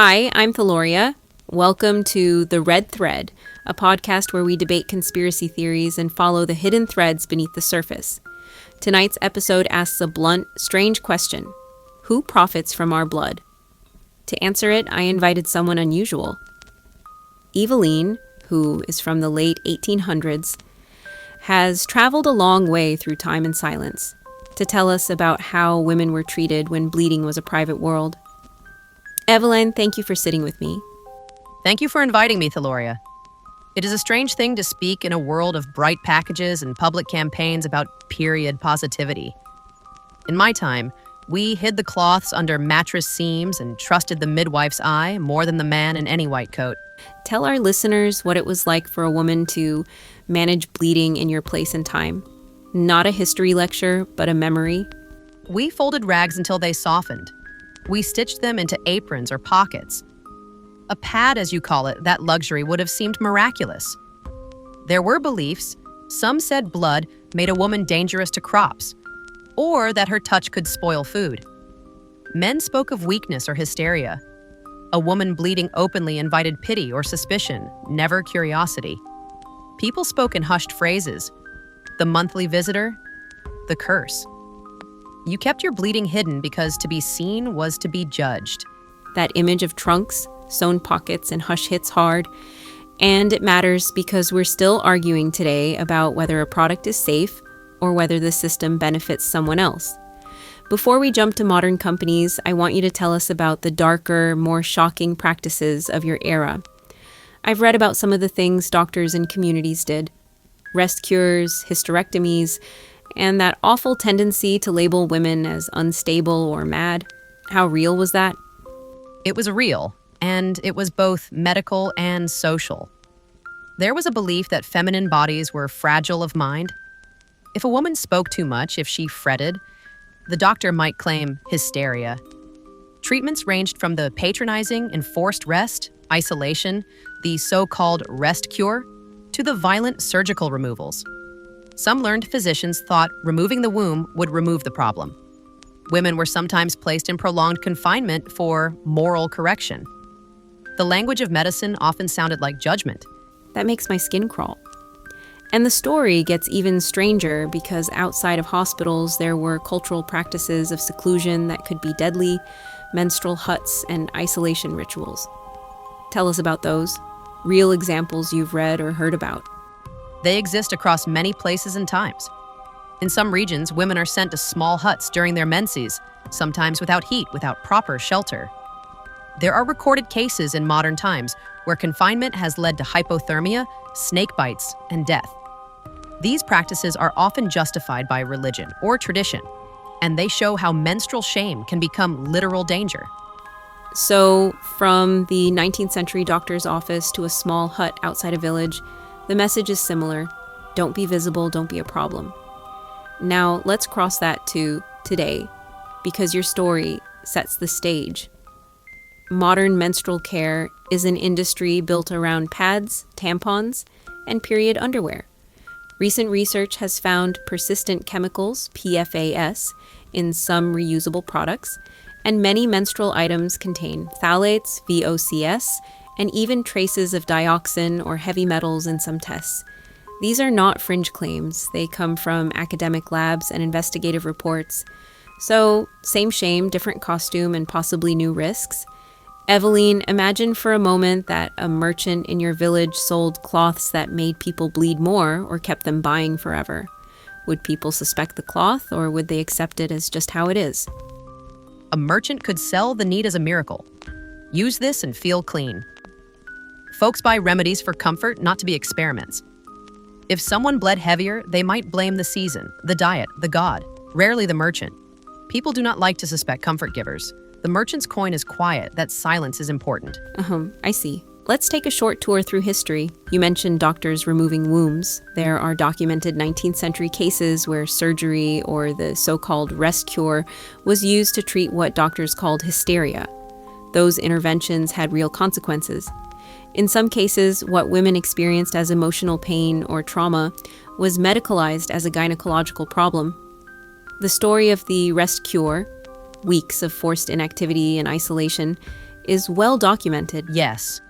Hi, I'm Thaloria. Welcome to The Red Thread, a podcast where we debate conspiracy theories and follow the hidden threads beneath the surface. Tonight's episode asks a blunt, strange question. Who profits from our blood? To answer it, I invited someone unusual. Eveline, who is from the late 1800s, has traveled a long way through time and silence to tell us about how women were treated when bleeding was a private world. Eveline, thank you for sitting with me. Thank you for inviting me, Thaloria. It is a strange thing to speak in a world of bright packages and public campaigns about period positivity. In my time, we hid the cloths under mattress seams and trusted the midwife's eye more than the man in any white coat. Tell our listeners what it was like for a woman to manage bleeding in your place and time. Not a history lecture, but a memory. We folded rags until they softened. We stitched them into aprons or pockets. A pad, as you call it, that luxury would have seemed miraculous. There were beliefs. Some said blood made a woman dangerous to crops, or that her touch could spoil food. Men spoke of weakness or hysteria. A woman bleeding openly invited pity or suspicion, never curiosity. People spoke in hushed phrases. The monthly visitor, the curse. You kept your bleeding hidden because to be seen was to be judged. That image of trunks, sewn pockets, and hush hits hard. And it matters because we're still arguing today about whether a product is safe or whether the system benefits someone else. Before we jump to modern companies, I want you to tell us about the darker, more shocking practices of your era. I've read about some of the things doctors and communities did. Rest cures, hysterectomies, and that awful tendency to label women as unstable or mad. How real was that? It was real, and it was both medical and social. There was a belief that feminine bodies were fragile of mind. If a woman spoke too much, if she fretted, the doctor might claim hysteria. Treatments ranged from the patronizing enforced rest, isolation, the so-called rest cure, to the violent surgical removals. Some learned physicians thought removing the womb would remove the problem. Women were sometimes placed in prolonged confinement for moral correction. The language of medicine often sounded like judgment. That makes my skin crawl. And the story gets even stranger because outside of hospitals, there were cultural practices of seclusion that could be deadly, menstrual huts, and isolation rituals. Tell us about those. Real examples you've read or heard about. They exist across many places and times. In some regions, women are sent to small huts during their menses, sometimes without heat, without proper shelter. There are recorded cases in modern times where confinement has led to hypothermia, snake bites, and death. These practices are often justified by religion or tradition, and they show how menstrual shame can become literal danger. So, from the 19th century doctor's office to a small hut outside a village, the message is similar. Don't be visible, don't be a problem. Now, let's cross that to today, because your story sets the stage. Modern menstrual care is an industry built around pads, tampons, and period underwear. Recent research has found persistent chemicals, PFAS, in some reusable products, and many menstrual items contain phthalates, VOCs, and even traces of dioxin or heavy metals in some tests. These are not fringe claims. They come from academic labs and investigative reports. So, same shame, different costume, and possibly new risks. Eveline, imagine for a moment that a merchant in your village sold cloths that made people bleed more or kept them buying forever. Would people suspect the cloth, or would they accept it as just how it is? A merchant could sell the need as a miracle. Use this and feel clean. Folks buy remedies for comfort, not to be experiments. If someone bled heavier, they might blame the season, the diet, the god, rarely the merchant. People do not like to suspect comfort givers. The merchant's coin is quiet, that silence is important. I see. Let's take a short tour through history. You mentioned doctors removing wombs. There are documented 19th century cases where surgery, or the so-called rest cure, was used to treat what doctors called hysteria. Those interventions had real consequences. In some cases, what women experienced as emotional pain or trauma was medicalized as a gynecological problem. The story of the rest cure, weeks of forced inactivity and isolation, is well documented. Yes.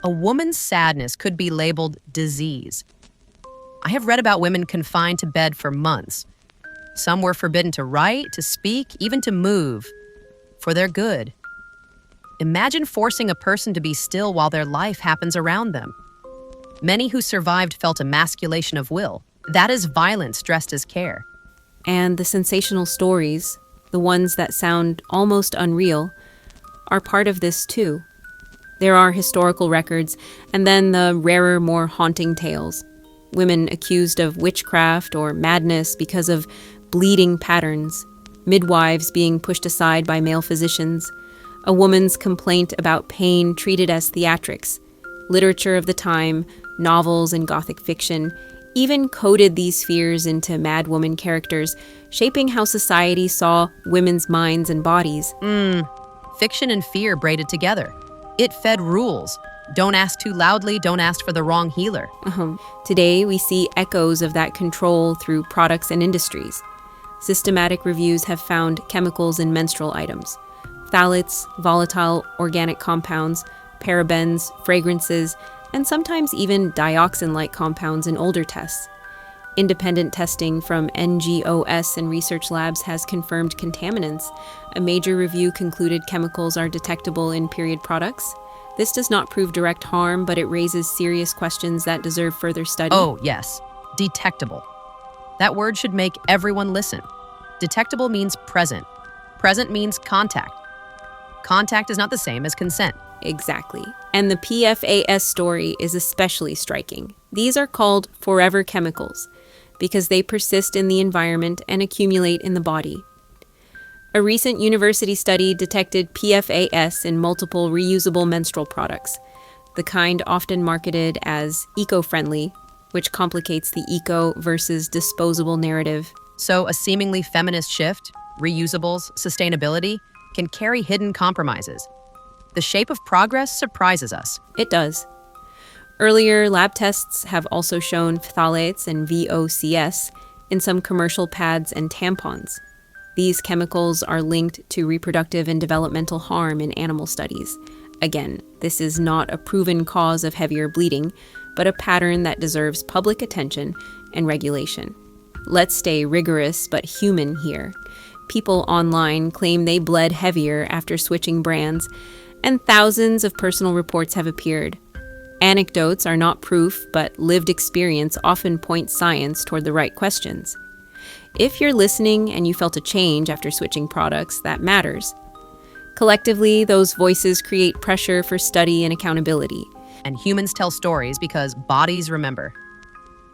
A woman's sadness could be labeled disease. I have read about women confined to bed for months. Some were forbidden to write, to speak, even to move, for their good. Imagine forcing a person to be still while their life happens around them. Many who survived felt emasculation of will. That is violence dressed as care. And the sensational stories, the ones that sound almost unreal, are part of this too. There are historical records, and then the rarer, more haunting tales. Women accused of witchcraft or madness because of bleeding patterns, midwives being pushed aside by male physicians, a woman's complaint about pain treated as theatrics. Literature of the time, novels and Gothic fiction, even coded these fears into madwoman characters, shaping how society saw women's minds and bodies. Fiction and fear braided together. It fed rules. Don't ask too loudly, don't ask for the wrong healer. Today, we see echoes of that control through products and industries. Systematic reviews have found chemicals in menstrual items. Phthalates, volatile organic compounds, parabens, fragrances, and sometimes even dioxin-like compounds in older tests. Independent testing from NGOS and research labs has confirmed contaminants. A major review concluded chemicals are detectable in period products. This does not prove direct harm, but it raises serious questions that deserve further study. Oh, yes. Detectable. That word should make everyone listen. Detectable means present. Present means contact. Contact is not the same as consent. Exactly. And the PFAS story is especially striking. These are called forever chemicals because they persist in the environment and accumulate in the body. A recent university study detected PFAS in multiple reusable menstrual products, the kind often marketed as eco-friendly, which complicates the eco versus disposable narrative. So a seemingly feminist shift, reusables, sustainability, can carry hidden compromises. The shape of progress surprises us. It does. Earlier lab tests have also shown phthalates and VOCs in some commercial pads and tampons. These chemicals are linked to reproductive and developmental harm in animal studies. Again, this is not a proven cause of heavier bleeding, but a pattern that deserves public attention and regulation. Let's stay rigorous but human here. People online claim they bled heavier after switching brands, and thousands of personal reports have appeared. Anecdotes are not proof, but lived experience often points science toward the right questions. If you're listening and you felt a change after switching products, that matters. Collectively, those voices create pressure for study and accountability. And humans tell stories because bodies remember.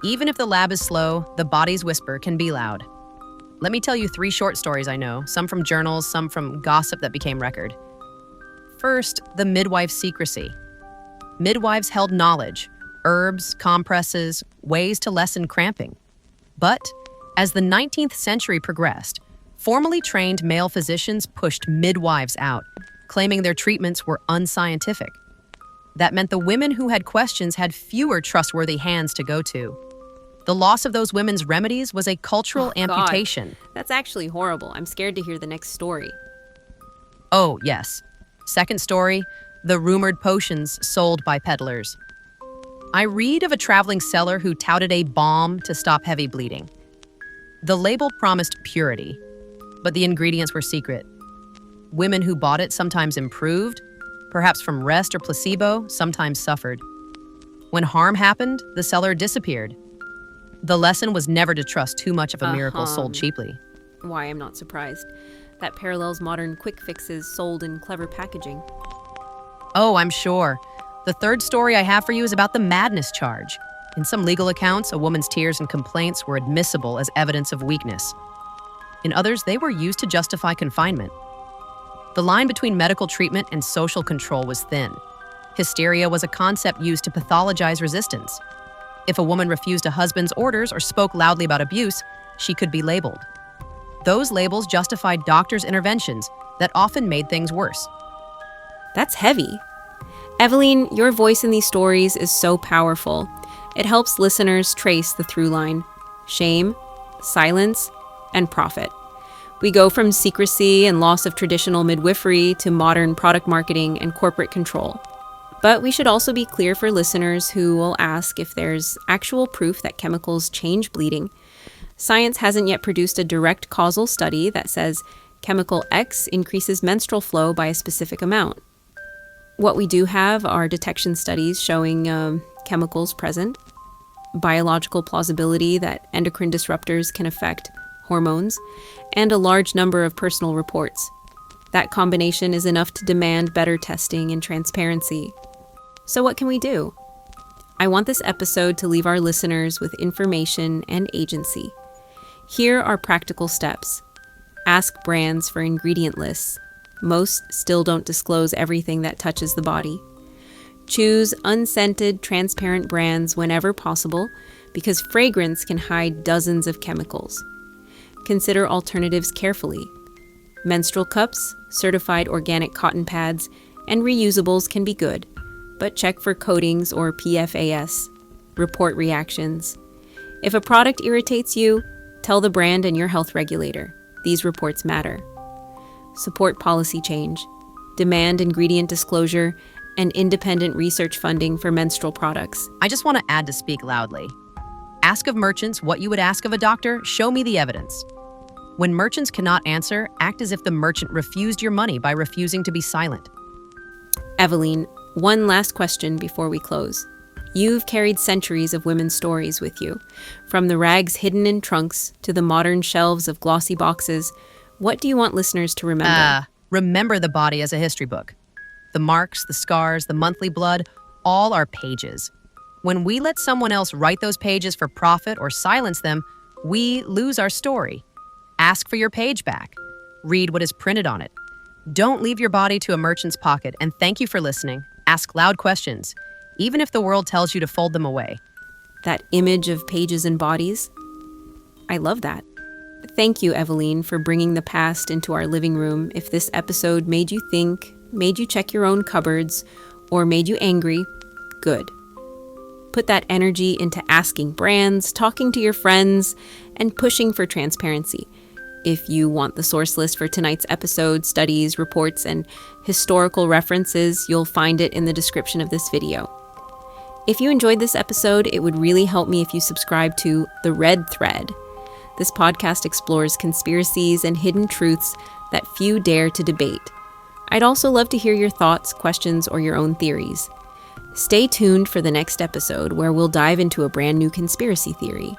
Even if the lab is slow, the body's whisper can be loud. Let me tell you 3 short stories I know, some from journals, some from gossip that became record. First, the midwife's secrecy. Midwives held knowledge, herbs, compresses, ways to lessen cramping. But as the 19th century progressed, formally trained male physicians pushed midwives out, claiming their treatments were unscientific. That meant the women who had questions had fewer trustworthy hands to go to. The loss of those women's remedies was a cultural amputation. God, that's actually horrible. I'm scared to hear the next story. Oh, yes. Second story, the rumored potions sold by peddlers. I read of a traveling seller who touted a balm to stop heavy bleeding. The label promised purity, but the ingredients were secret. Women who bought it sometimes improved, perhaps from rest or placebo, sometimes suffered. When harm happened, the seller disappeared. The lesson was never to trust too much of a miracle sold cheaply. Why, I'm not surprised. That parallels modern quick fixes sold in clever packaging. Oh, I'm sure. The third story I have for you is about the madness charge. In some legal accounts, a woman's tears and complaints were admissible as evidence of weakness. In others, they were used to justify confinement. The line between medical treatment and social control was thin. Hysteria was a concept used to pathologize resistance. If a woman refused a husband's orders or spoke loudly about abuse, she could be labeled. Those labels justified doctors' interventions that often made things worse. That's heavy. Eveline, your voice in these stories is so powerful. It helps listeners trace the through line: shame, silence, and profit. We go from secrecy and loss of traditional midwifery to modern product marketing and corporate control. But we should also be clear for listeners who will ask if there's actual proof that chemicals change bleeding. Science hasn't yet produced a direct causal study that says chemical X increases menstrual flow by a specific amount. What we do have are detection studies showing chemicals present, biological plausibility that endocrine disruptors can affect hormones, and a large number of personal reports. That combination is enough to demand better testing and transparency. So what can we do? I want this episode to leave our listeners with information and agency. Here are practical steps. Ask brands for ingredient lists. Most still don't disclose everything that touches the body. Choose unscented, transparent brands whenever possible, because fragrance can hide dozens of chemicals. Consider alternatives carefully. Menstrual cups, certified organic cotton pads, and reusables can be good, but check for coatings or PFAS. Report reactions. If a product irritates you, tell the brand and your health regulator. These reports matter. Support policy change. Demand ingredient disclosure and independent research funding for menstrual products. I just want to add to speak loudly. Ask of merchants what you would ask of a doctor. Show me the evidence. When merchants cannot answer, act as if the merchant refused your money by refusing to be silent. Eveline, one last question before we close. You've carried centuries of women's stories with you. From the rags hidden in trunks to the modern shelves of glossy boxes, what do you want listeners to remember? Remember the body as a history book. The marks, the scars, the monthly blood, all are pages. When we let someone else write those pages for profit or silence them, we lose our story. Ask for your page back. Read what is printed on it. Don't leave your body to a merchant's pocket, and thank you for listening. Ask loud questions, even if the world tells you to fold them away. That image of pages and bodies? I love that. Thank you, Eveline, for bringing the past into our living room. If this episode made you think, made you check your own cupboards, or made you angry, good. Put that energy into asking brands, talking to your friends, and pushing for transparency. If you want the source list for tonight's episode, studies, reports, and historical references, you'll find it in the description of this video. If you enjoyed this episode, it would really help me if you subscribe to The Red Thread. This podcast explores conspiracies and hidden truths that few dare to debate. I'd also love to hear your thoughts, questions, or your own theories. Stay tuned for the next episode where we'll dive into a brand new conspiracy theory.